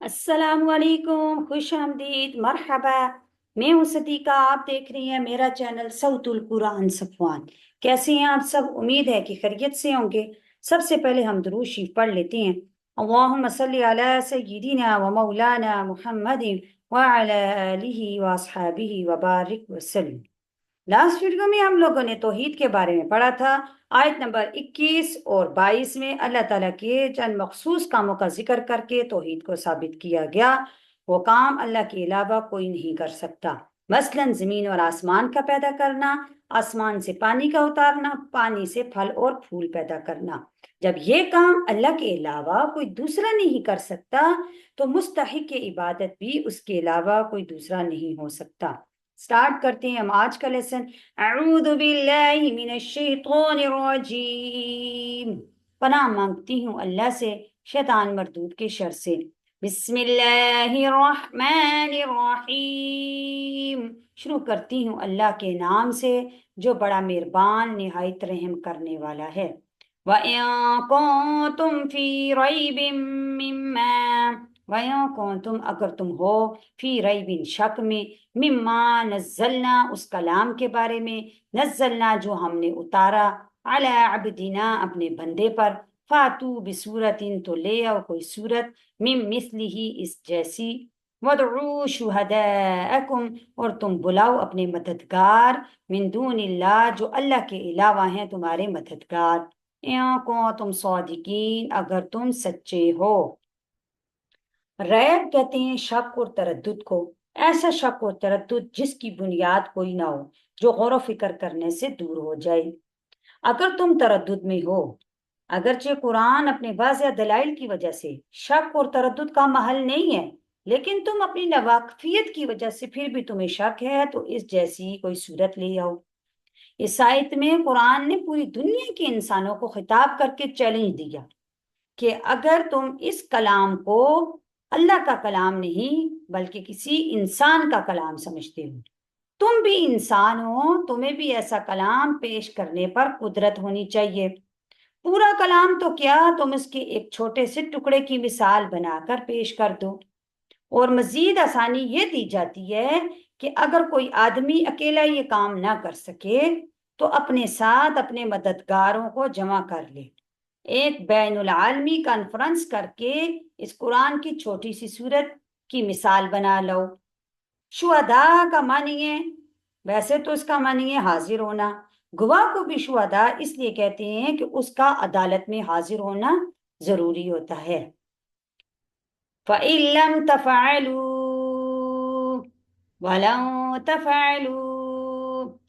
अस्सलाम वालेकुम, खुश आमदीद, मरहबा। मैं हूँ सदीका, आप देख रही हैं मेरा चैनल सऊतुल कुरान सफ़वान। कैसे हैं आप सब? उम्मीद है कि खैरियत से होंगे। सबसे पहले हम दुरूद शरीफ पढ़ लेते हैं। अल्लाहुम्मा सल्ली अला सय्यिदिना व मौलाना मुहम्मदिन व अला आलिहि व अस्हाबिहि व बारिक वसल्लम। लास्ट वीडियो में हम लोगों ने तौहीद के बारे में पढ़ा था। आयत नंबर 21 और 22 में अल्लाह ताला के चंद मखसूस कामों का जिक्र करके तौहीद को साबित किया गया। वो काम अल्लाह के अलावा कोई नहीं कर सकता। मसलन ज़मीन और आसमान का पैदा करना, आसमान से पानी का उतारना, पानी से फल और फूल पैदा करना। जब ये काम अल्लाह के अलावा कोई दूसरा नहीं कर सकता तो मुस्तहिक इबादत भी उसके अलावा कोई दूसरा नहीं हो सकता। स्टार्ट करते हैं हम आज का लेसन। अऊज़ु बिल्लाहि मिनश शैतानिर रजीम। पनाह मांगती हूँ अल्लाह से शैतान मरदूद के शर से। बिस्मिल्लाहिर रहमानिर रहीम। शुरू करती हूँ अल्लाह के नाम से जो बड़ा मेहरबान निहायत रहम करने वाला है। व इन कुंतुम फी रैबिम मिम्मा, वयों कौन तुम अगर तुम हो फी रईबिन शक में, मिम्मा नज़लना उस कलाम के बारे में, नज़लना जो हमने उतारा, अला अब्दिना अपने बंदे पर, फातू बिसूरतिन तो ले आओ कोई सूरत, मिम मिस्लिही इस जैसी, वदऊ शुहदाअकुम और तुम बुलाओ अपने मददगार, मिन दूनिल्लाह जो अल्लाह के अलावा हैं तुम्हारे मददगार, या को तुम सौदिकीन अगर तुम सच्चे हो। रैब कहते हैं शक और तरद्दुद को। ऐसा शक और तरद्दुद जिसकी बुनियाद कोई ना हो, जो गौर व फिक्र करने से दूर हो जाए। अगर तुम तरद्दुद में हो, अगरचे कुरान अपने वाज़ेह दलाइल की वजह से शक और तरद्दुद का महल नहीं है, लेकिन तुम अपनी नावाकिफियत की वजह से फिर भी तुम्हें शक है, तो इस जैसी कोई सूरत ले आओ। इस आयत में कुरान ने पूरी दुनिया के इंसानों को खिताब करके चैलेंज दिया कि अगर तुम इस कलाम को अल्लाह का कलाम नहीं बल्कि किसी इंसान का कलाम समझते हो, तुम भी इंसान हो, तुम्हें भी ऐसा कलाम पेश करने पर कुदरत होनी चाहिए। पूरा कलाम तो क्या, तुम इसके एक छोटे से टुकड़े की मिसाल बनाकर पेश कर दो। और मजीद आसानी ये दी जाती है कि अगर कोई आदमी अकेला ये काम ना कर सके तो अपने साथ अपने मददगारों को जमा कर ले, एक बैनुल आलमी कॉन्फ्रेंस करके इस कुरान की छोटी सी सूरत की मिसाल बना लो। शुहदा का मानी है, वैसे तो इसका मानी है हाजिर होना। गवाह को भी शुहदा इसलिए कहते हैं कि उसका अदालत में हाजिर होना जरूरी होता है। फ़इल्लम तफ़अलू वलं तफ़अलू,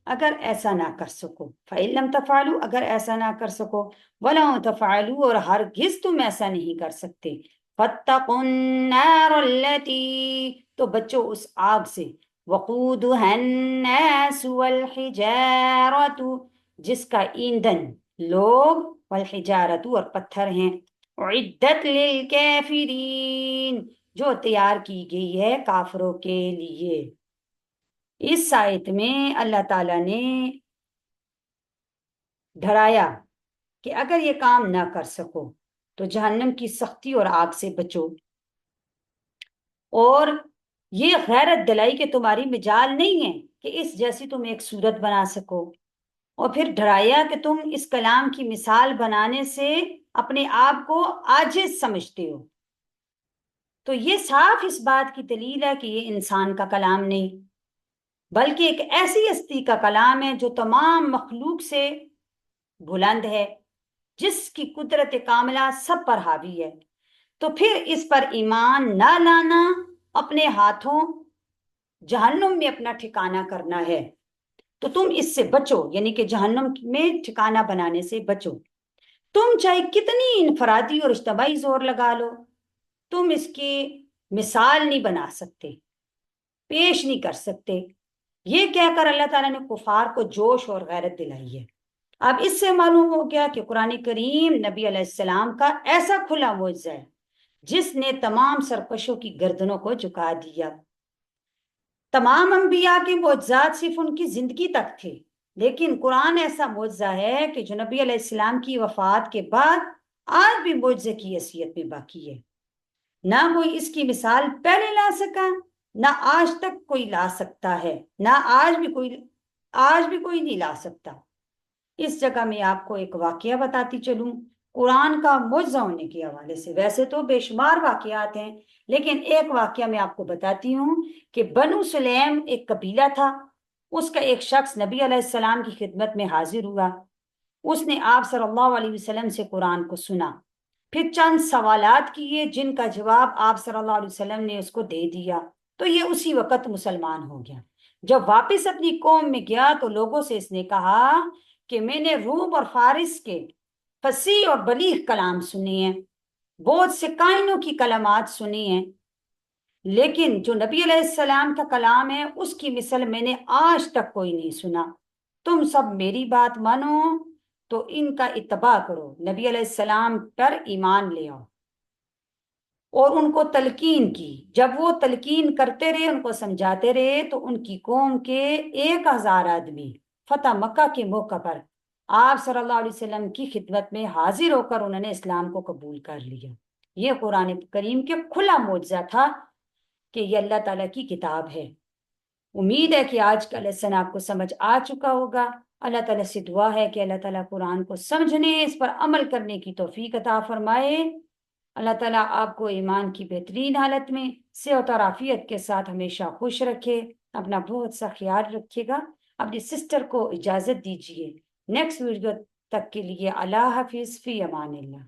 अगर ऐसा ना कर सको, फ़इल्लम तफ़अलू अगर ऐसा ना कर सको, वलं तफ़अलू और हरगिज तुम ऐसा नहीं कर सकते, फत्तकुन नारल्लती तो बचो उस आग से, वक़ूदुहन्नास वल हिजारतु जिसका ईंधन लोग, वल हिजारतु और पत्थर हैं, उइद्दत लिल काफिरीन जो तैयार की गई है काफिरों के लिए। इस आयत में अल्लाह ताला ने डराया कि अगर ये काम ना कर सको तो जहन्नम की सख्ती और आग से बचो, और ये गैरत दिलाई कि तुम्हारी मिजाल नहीं है कि इस जैसी तुम एक सूरत बना सको। और फिर डराया कि तुम इस कलाम की मिसाल बनाने से अपने आप को आजिज समझते हो। तो ये साफ इस बात की दलील है कि ये इंसान का कलाम नहीं बल्कि एक ऐसी हस्ती का कलाम है जो तमाम मखलूक से बुलंद है, जिसकी कुदरत कामिला सब पर हावी है। तो फिर इस पर ईमान ना लाना अपने हाथों जहन्नुम में अपना ठिकाना करना है। तो तुम इससे बचो, यानी कि जहन्नुम में ठिकाना बनाने से बचो। तुम चाहे कितनी इनफरादी और इज्तमाई जोर लगा लो, तुम इसकी मिसाल नहीं बना सकते, पेश नहीं कर सकते। ये कहकर अल्लाह ताला ने कुफार को जोश और गैरत दिलाई है। अब इससे मालूम हो गया कि कुरान करीम नबी अलैहिस्सलाम का ऐसा खुला मुअजिज़ा है जिसने तमाम सरकशों की गर्दनों को झुका दिया। तमाम अंबिया के मुअजिज़ात सिर्फ उनकी जिंदगी तक थे, लेकिन कुरान ऐसा मुअजिज़ा है कि जो नबी अलैहिस्सलाम की वफात के बाद आज भी मुअजिज़े की हैसियत में बाकी है। نہ کوئی اس کی مثال پہلے لا سکا، نہ آج تک کوئی لا سکتا ہے، نہ آج بھی کوئی نہیں لا سکتا۔ اس جگہ میں آپ کو ایک واقعہ بتاتی چلوں قرآن کا معجزہ ہونے کے حوالے سے۔ ویسے تو بے شمار واقعات ہیں، لیکن ایک واقعہ میں آپ کو بتاتی ہوں کہ بنو سلیم ایک قبیلہ تھا، اس کا ایک شخص نبی علیہ السلام کی خدمت میں حاضر ہوا، اس نے آپ صلی اللہ علیہ وسلم سے قرآن کو سنا، پھر چند سوالات کیے جن کا جواب آپ صلی اللہ علیہ وسلم نے اس کو دے دیا، تو یہ اسی وقت مسلمان ہو گیا۔ جب واپس اپنی قوم میں گیا تو لوگوں سے اس نے کہا کہ میں نے روم اور فارس کے فصیح اور بلیغ کلام سنے ہیں، بہت سے کائنوں کی کلمات سنی ہیں، لیکن جو نبی علیہ السلام کا کلام ہے اس کی مثل میں نے آج تک کوئی نہیں سنا۔ تم سب میری بات مانو تو ان کا اتباع کرو، نبی علیہ السلام پر ایمان لے آؤ۔ اور ان کو تلقین کی، جب وہ تلقین کرتے رہے، ان کو سمجھاتے رہے، تو ان کی قوم کے 1000 آدمی فتح مکہ کے موقع پر آپ صلی اللہ علیہ وسلم کی خدمت میں حاضر ہو کر انہوں نے اسلام کو قبول کر لیا۔ یہ قرآن کریم کے کھلا معجزہ تھا کہ یہ اللہ تعالیٰ کی کتاب ہے۔ امید ہے کہ آج کا لیسن آپ کو سمجھ آ چکا ہوگا۔ اللہ تعالیٰ سے دعا ہے کہ اللہ تعالیٰ قرآن کو سمجھنے، اس پر عمل کرنے کی توفیق عطا فرمائے۔ اللہ تعالیٰ آپ کو ایمان کی بہترین حالت میں صحت اور عافیت کے ساتھ ہمیشہ خوش رکھے۔ اپنا بہت سا خیال رکھیے گا۔ اپنی سسٹر کو اجازت دیجیے۔ نیکسٹ ویڈیو تک کے لیے اللہ حافظ، فی امان اللہ۔